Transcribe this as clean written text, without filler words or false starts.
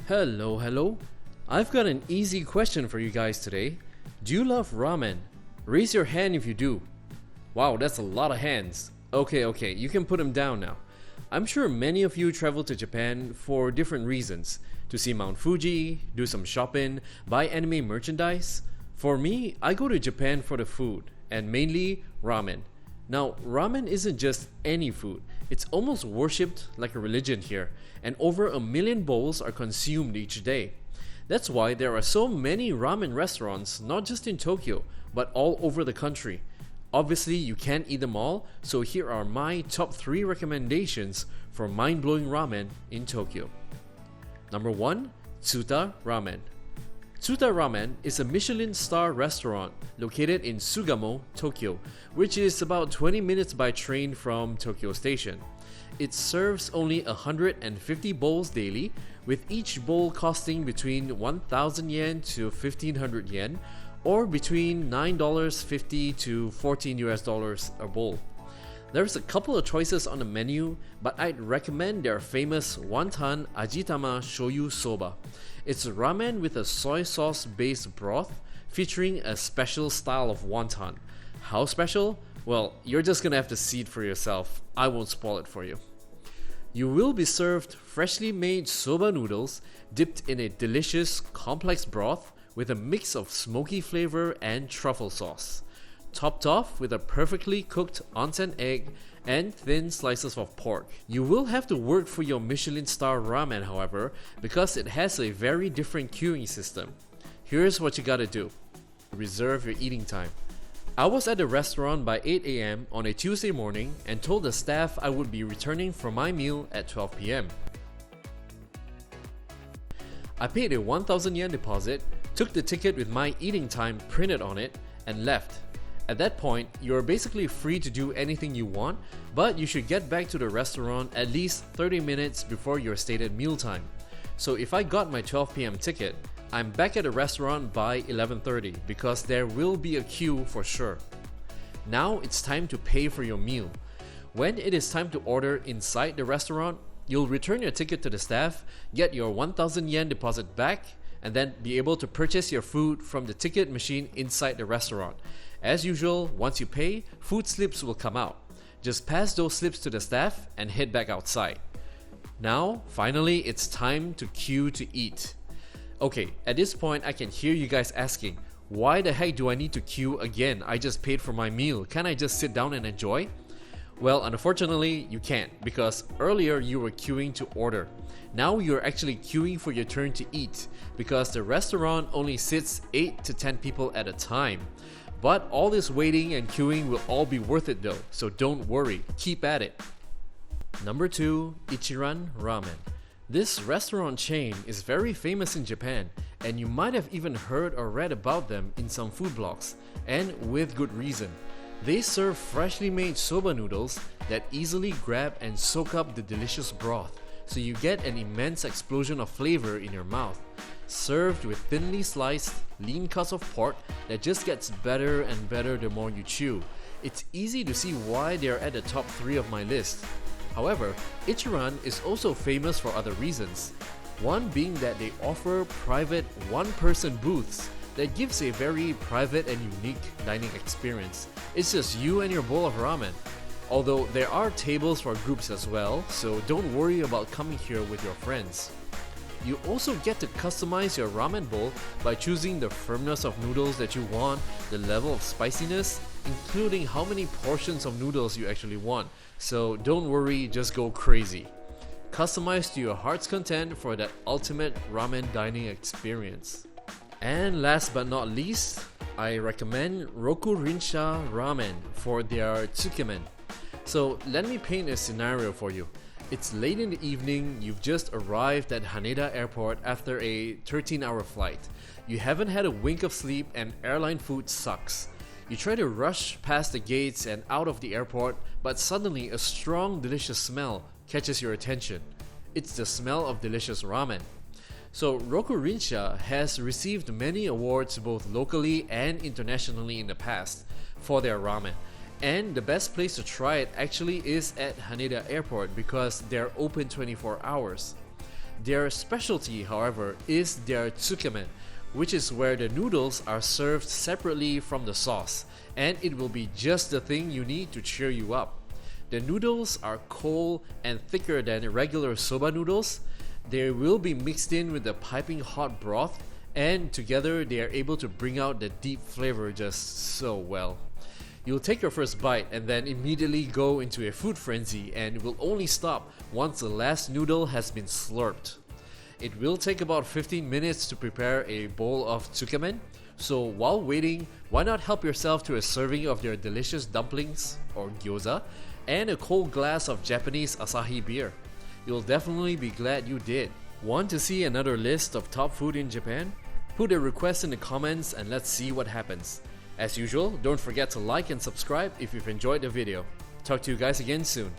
Hello, hello. I've got an easy question for you guys today. Do you love ramen? Raise your hand if you do. Wow, that's a lot of hands. Okay, you can put them down now. I'm sure many of you travel to Japan for different reasons. To see Mount Fuji, do some shopping, buy anime merchandise. For me, I go to Japan for the food, and mainly ramen. Now, ramen isn't just any food. It's almost worshipped like a religion here, and over 1 million bowls are consumed each day. That's why there are so many ramen restaurants, not just in Tokyo, but all over the country. Obviously, you can't eat them all, so here are my top 3 recommendations for mind-blowing ramen in Tokyo. Number 1. Tsuta Ramen. Tsuta Ramen is a Michelin star restaurant located in Sugamo, Tokyo, which is about 20 minutes by train from Tokyo Station. It serves only 150 bowls daily, with each bowl costing between 1,000 yen to 1,500 yen, or between $9.50 to $14 a bowl. There's a couple of choices on the menu, but I'd recommend their famous wonton ajitama shoyu soba. It's ramen with a soy sauce based broth featuring a special style of wonton. How special? Well, you're just gonna have to see it for yourself. I won't spoil it for you. You will be served freshly made soba noodles dipped in a delicious complex broth with a mix of smoky flavor and truffle sauce. Topped off with a perfectly cooked onsen egg and thin slices of pork. You will have to work for your Michelin star ramen, however, because it has a very different queuing system. Here's what you gotta do. Reserve your eating time. I was at the restaurant by 8 a.m. on a Tuesday morning and told the staff I would be returning for my meal at 12 p.m. I paid a 1,000 yen deposit, took the ticket with my eating time printed on it, and left. At that point, you're basically free to do anything you want, but you should get back to the restaurant at least 30 minutes before your stated mealtime. So if I got my 12 p.m. ticket, I'm back at the restaurant by 11:30 because there will be a queue for sure. Now it's time to pay for your meal. When it is time to order inside the restaurant, you'll return your ticket to the staff, get your 1,000 yen deposit back, and then be able to purchase your food from the ticket machine inside the restaurant. As usual, once you pay, food slips will come out. Just pass those slips to the staff and head back outside. Now, finally, it's time to queue to eat. Okay, at this point I can hear you guys asking, why the heck do I need to queue again? I just paid for my meal. Can't I just sit down and enjoy? Well, unfortunately, you can't, because earlier you were queuing to order. Now you're actually queuing for your turn to eat, because the restaurant only sits 8 to 10 people at a time. But all this waiting and queuing will all be worth it though, so don't worry, keep at it. Number 2. Ichiran Ramen. This restaurant chain is very famous in Japan, and you might have even heard or read about them in some food blogs, and with good reason. They serve freshly made soba noodles that easily grab and soak up the delicious broth, so you get an immense explosion of flavor in your mouth. Served with thinly sliced, lean cuts of pork that just gets better and better the more you chew. It's easy to see why they are at the top 3 of my list. However, Ichiran is also famous for other reasons. One being that they offer private one-person booths that gives a very private and unique dining experience. It's just you and your bowl of ramen. Although there are tables for groups as well, so don't worry about coming here with your friends. You also get to customize your ramen bowl by choosing the firmness of noodles that you want, the level of spiciness, including how many portions of noodles you actually want. So don't worry, just go crazy. Customize to your heart's content for that ultimate ramen dining experience. And last but not least, I recommend Rokurinsha Ramen for their Tsukemen. So let me paint a scenario for you. It's late in the evening, you've just arrived at Haneda Airport after a 13-hour flight. You haven't had a wink of sleep and airline food sucks. You try to rush past the gates and out of the airport, but suddenly a strong, delicious smell catches your attention. It's the smell of delicious ramen. So Rokurinsha has received many awards both locally and internationally in the past for their ramen. And the best place to try it actually is at Haneda Airport because they're open 24 hours. Their specialty, however, is their Tsukemen, which is where the noodles are served separately from the sauce, and it will be just the thing you need to cheer you up. The noodles are cold and thicker than regular soba noodles. They will be mixed in with the piping hot broth, and together they are able to bring out the deep flavor just so well. You'll take your first bite and then immediately go into a food frenzy, and will only stop once the last noodle has been slurped. It will take about 15 minutes to prepare a bowl of Tsukemen, so while waiting, why not help yourself to a serving of their delicious dumplings, or gyoza, and a cold glass of Japanese Asahi beer. You'll definitely be glad you did. Want to see another list of top food in Japan? Put a request in the comments and let's see what happens. As usual, don't forget to like and subscribe if you've enjoyed the video. Talk to you guys again soon.